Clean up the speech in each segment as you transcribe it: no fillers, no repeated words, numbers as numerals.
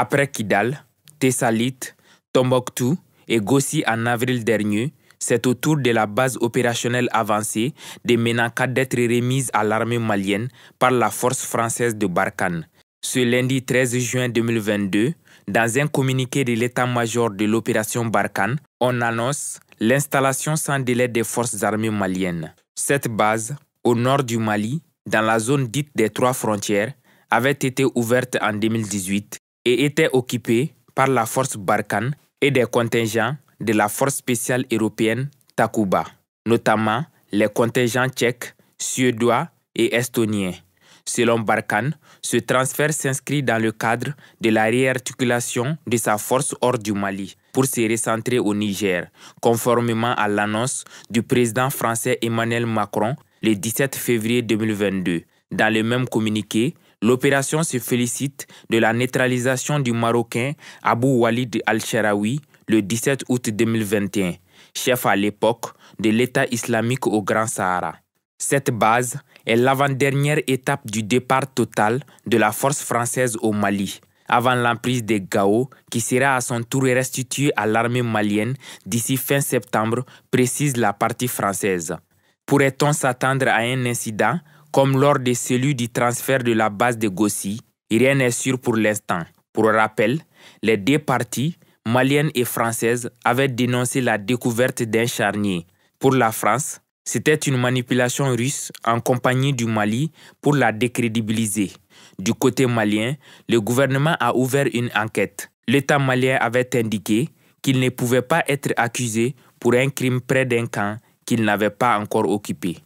Après Kidal, Tessalit, Tombouctou et Gossi en avril dernier, c'est au tour de la base opérationnelle avancée de Ménaka d'être remise à l'armée malienne par la force française de Barkhane. Ce lundi 13 juin 2022, dans un communiqué de l'état-major de l'opération Barkhane, on annonce l'installation sans délai des forces armées maliennes. Cette base, au nord du Mali, dans la zone dite des 3 frontières, avait été ouverte en 2018 et était occupée par la force Barkhane et des contingents de la force spéciale européenne Takuba, notamment les contingents tchèques, suédois et estoniens. Selon Barkhane, ce transfert s'inscrit dans le cadre de la réarticulation de sa force hors du Mali pour se recentrer au Niger, conformément à l'annonce du président français Emmanuel Macron le 17 février 2022. Dans le même communiqué, l'opération se félicite de la neutralisation du Marocain Abou Walid Al-Sharawi le 17 août 2021, chef à l'époque de l'État islamique au Grand Sahara. Cette base est l'avant-dernière étape du départ total de la force française au Mali, avant l'emprise des Gao qui sera à son tour restituée à l'armée malienne d'ici fin septembre, précise la partie française. Pourrait-on s'attendre à un incident comme lors de celui du transfert de la base de Gossi? Rien n'est sûr pour l'instant. Pour rappel, les 2 parties, malienne et française, avaient dénoncé la découverte d'un charnier. Pour la France, c'était une manipulation russe en compagnie du Mali pour la décrédibiliser. Du côté malien, le gouvernement a ouvert une enquête. L'État malien avait indiqué qu'il ne pouvait pas être accusé pour un crime près d'un camp qu'il n'avait pas encore occupé.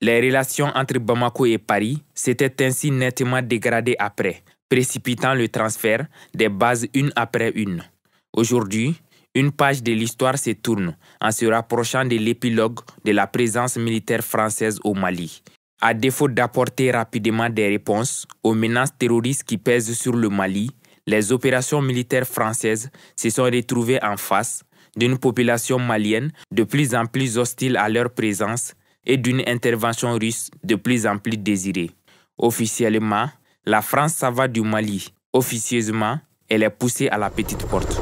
Les relations entre Bamako et Paris s'étaient ainsi nettement dégradées après, précipitant le transfert des bases une après une. Aujourd'hui, une page de l'histoire se tourne en se rapprochant de l'épilogue de la présence militaire française au Mali. À défaut d'apporter rapidement des réponses aux menaces terroristes qui pèsent sur le Mali, les opérations militaires françaises se sont retrouvées en face d'une population malienne de plus en plus hostile à leur présence et d'une intervention russe de plus en plus désirée. Officiellement, la France s'en va du Mali. Officieusement, elle est poussée à la petite porte.